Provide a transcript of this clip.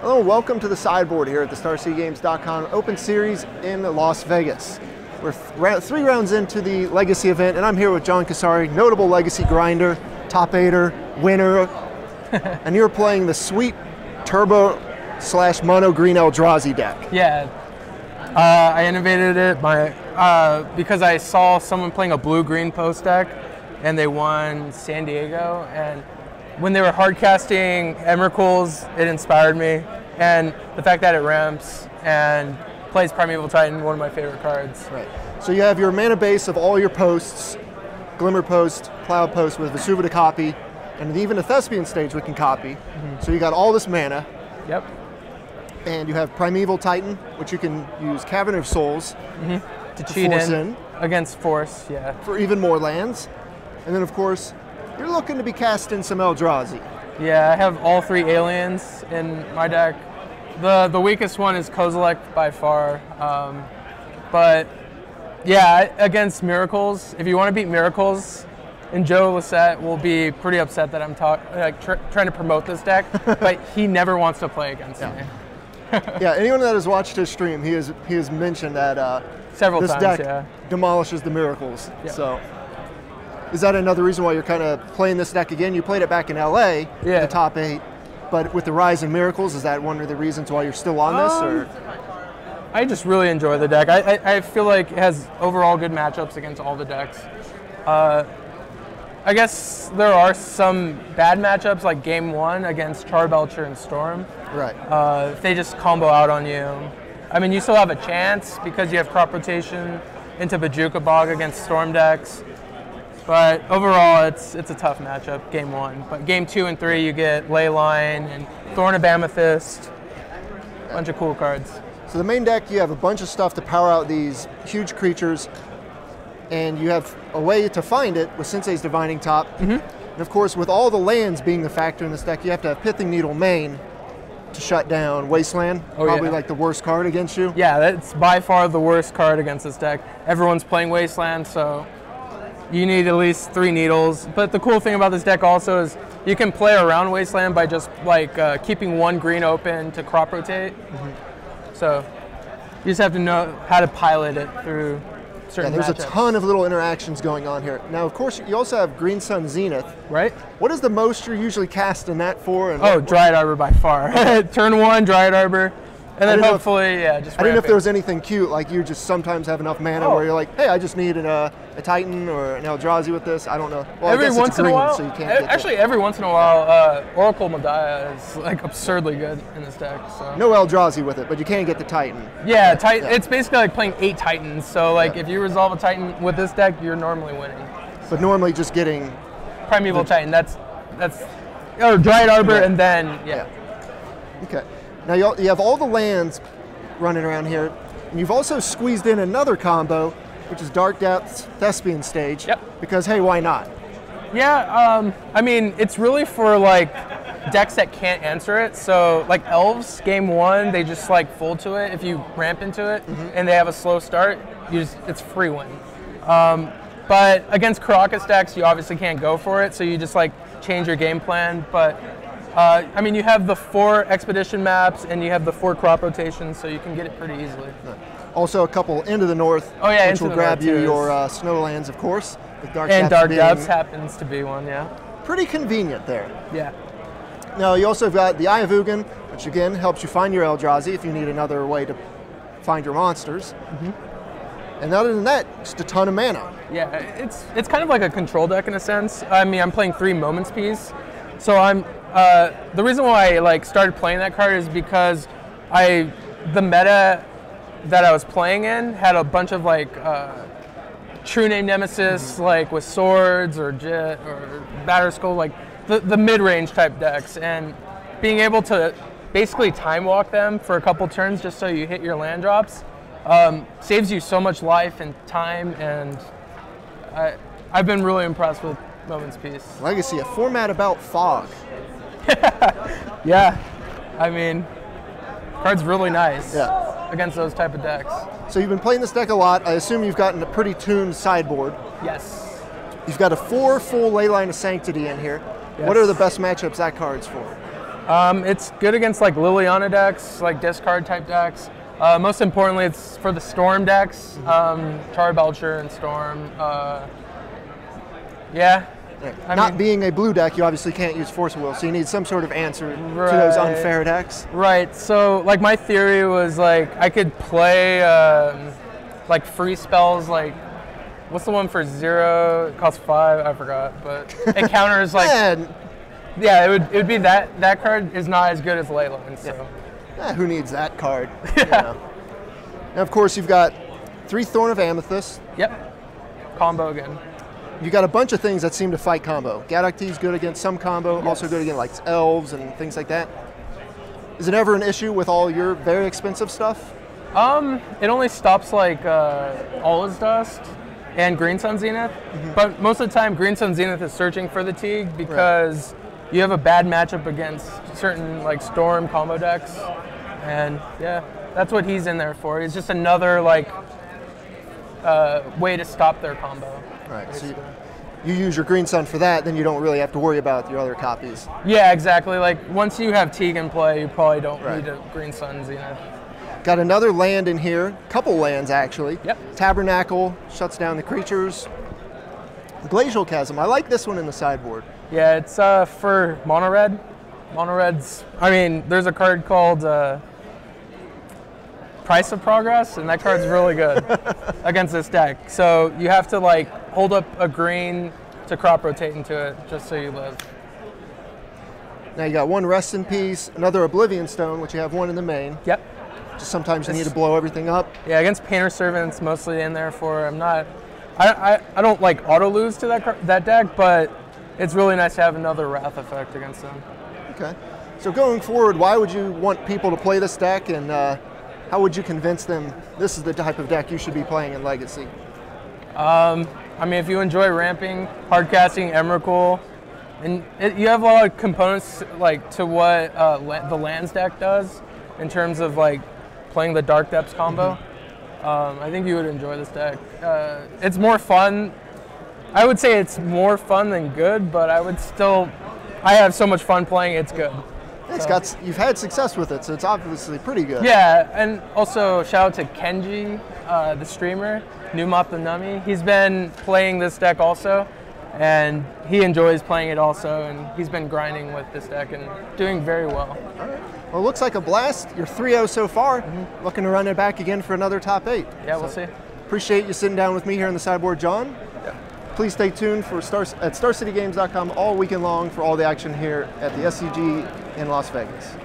Hello, welcome to the sideboard here at the StarCGVEGAS.com Open Series in Las Vegas. We're 3 rounds into the Legacy event, and I'm here with John Kassari, notable Legacy grinder, top 8er, winner, and you're playing the sweet turbo / mono green Eldrazi deck. Yeah, I innovated it because I saw someone playing a blue-green post deck, and they won San Diego, and when they were hard casting Emeralds, it inspired me, and the fact that it ramps and plays Primeval Titan, one of my favorite cards. Right. So you have your mana base of all your posts, Glimmer Post, Cloudpost with Vesuva to copy, and even a Thespian stage we can copy. So you got all this mana. Yep. And you have Primeval Titan, which you can use Cavern of Souls to cheat in against Force, yeah. For even more lands. And then of course, you're looking to be casting some Eldrazi. Yeah, I have all 3 aliens in my deck. The weakest one is Kozilek by far. But yeah, against Miracles, if you want to beat Miracles, and Joe Lissette will be pretty upset that I'm trying to promote this deck, but he never wants to play against me. Yeah, anyone that has watched his stream, he has mentioned that several this times, deck demolishes the Miracles. Yeah. So, is that another reason why you're kind of playing this deck again? You played it back in LA, the top 8, but with the rise in Miracles, is that one of the reasons why you're still on this? Or? I just really enjoy the deck. I feel like it has overall good matchups against all the decks. I guess there are some bad matchups like Game 1 against Charbelcher and Storm. Right. If they just combo out on you. I mean, you still have a chance because you have crop rotation into Bajuka Bog against Storm decks. But overall, it's a tough matchup, Game 1. But Game 2 and 3, you get Leyline and Thorn of Amethyst, a bunch of cool cards. So the main deck, you have a bunch of stuff to power out these huge creatures, and you have a way to find it with Sensei's Divining Top. And of course, with all the lands being the factor in this deck, you have to have Pithing Needle main to shut down Wasteland, probably like the worst card against you. Yeah, that's by far the worst card against this deck. Everyone's playing Wasteland, so you need at least 3 needles. But the cool thing about this deck also is you can play around Wasteland by just like keeping 1 green open to crop rotate. So you just have to know how to pilot it through certain there's matchups. A ton of little interactions going on here. Now, of course, you also have Green Sun Zenith. Right. What is the most you're usually casting that for? And Dryad Arbor by far. Turn 1, Dryad Arbor. And then hopefully, just I didn't know if there was anything cute, like you just sometimes have enough mana where you're like, hey, I just need a Titan or an Eldrazi with this. I don't know. Well, every once in a while, so you can't actually, every once in a while, Oracle Modiah is like absurdly good in this deck. So. No Eldrazi with it, but you can get the Titan. Yeah, Titan. It's basically like playing 8 Titans. So like, if you resolve a Titan with this deck, you're normally winning. But normally just getting Primeval Titan. That's or Dryad Arbor, and then Okay. Now you have all the lands running around here, and you've also squeezed in another combo, which is Dark Depths Thespian stage. Because hey, why not? Yeah, I mean, it's really for like decks that can't answer it. So like Elves, Game 1, they just like fold to it if you ramp into it, and they have a slow start. It's free win. But against Karakas decks, you obviously can't go for it, so you just like change your game plan. But I mean, you have the 4 expedition maps and you have the 4 crop rotations, so you can get it pretty easily. Also, a couple into the north, which will grab you your Snowlands, of course. With Dark Depths happens to be one, Pretty convenient there. Yeah. Now, you also have got the Eye of Ugin, which again helps you find your Eldrazi if you need another way to find your monsters. And other than that, just a ton of mana. Yeah, it's kind of like a control deck in a sense. I mean, I'm playing 3 Moments Piece, so I'm. The reason why I like started playing that card is because the meta that I was playing in had a bunch of like True Name Nemesis, like with swords or Jet or Batterskull, like the mid-range type decks, and being able to basically time walk them for a couple turns just so you hit your land drops saves you so much life and time, and I've been really impressed with Moments Piece. Legacy, a format about fog. Yeah, I mean, card's really nice against those type of decks. So you've been playing this deck a lot. I assume you've gotten a pretty tuned sideboard. Yes. You've got a 4 full Leyline of Sanctity in here. Yes. What are the best matchups that card's for? It's good against like Liliana decks, like discard type decks. Most importantly, it's for the Storm decks, Char Belcher and Storm. Yeah. Not being a blue deck, you obviously can't use Force of Will, so you need some sort of answer to those unfair decks. Right. So, like, my theory was like I could play like free spells. Like, what's the one for 0? It costs 5. I forgot, but it counters like. Yeah, it would be that card is not as good as Leyline. So. Yeah, who needs that card? Yeah. You know? And of course, you've got 3 Thorn of Amethyst. Yep. Combo again. You got a bunch of things that seem to fight combo. Gadokti's good against some combo, also good against like elves and things like that. Is it ever an issue with all your very expensive stuff? It only stops like All Is Dust and Green Sun Zenith, but most of the time Green Sun Zenith is searching for the Teague because you have a bad matchup against certain like Storm combo decks, and yeah, that's what he's in there for. He's just another like way to stop their combo. Right. So you use your Green Sun for that, then you don't really have to worry about your other copies. Yeah, exactly. Like once you have Teague in play, you probably don't need a Green Sun Zenith. Got another land in here, couple lands actually. Yep. Tabernacle shuts down the creatures. Glacial Chasm. I like this one in the sideboard. Yeah, it's for mono red. Mono red's. I mean, there's a card called Price of Progress, and that card's really good against this deck. So you have to like hold up a green to crop rotate into it just so you live. Now you got 1 Rest in Peace, another Oblivion Stone, which you have 1 in the main. Yep. Just sometimes you need to blow everything up. Yeah, against Painter Servants, mostly in there for. I don't like auto lose to that deck, but it's really nice to have another Wrath effect against them. Okay. So going forward, why would you want people to play this deck, and how would you convince them this is the type of deck you should be playing in Legacy? I mean, if you enjoy ramping, hardcasting, Emrakul, and you have a lot of components like to what the lands deck does in terms of like playing the Dark Depths combo. I think you would enjoy this deck. It's more fun. I would say it's more fun than good, but I have so much fun playing it's good. You've had success with it, so it's obviously pretty good. Yeah, and also shout out to Kenji, the streamer, Numop the Nummy. He's been playing this deck also, and he enjoys playing it also, and he's been grinding with this deck and doing very well. All right. Well, it looks like a blast. You're 3-0 so far. Looking to run it back again for another top 8. Yeah, we'll see. Appreciate you sitting down with me here on the sideboard, John. Yeah. Please stay tuned at StarCityGames.com all weekend long for all the action here at the SCG in Las Vegas.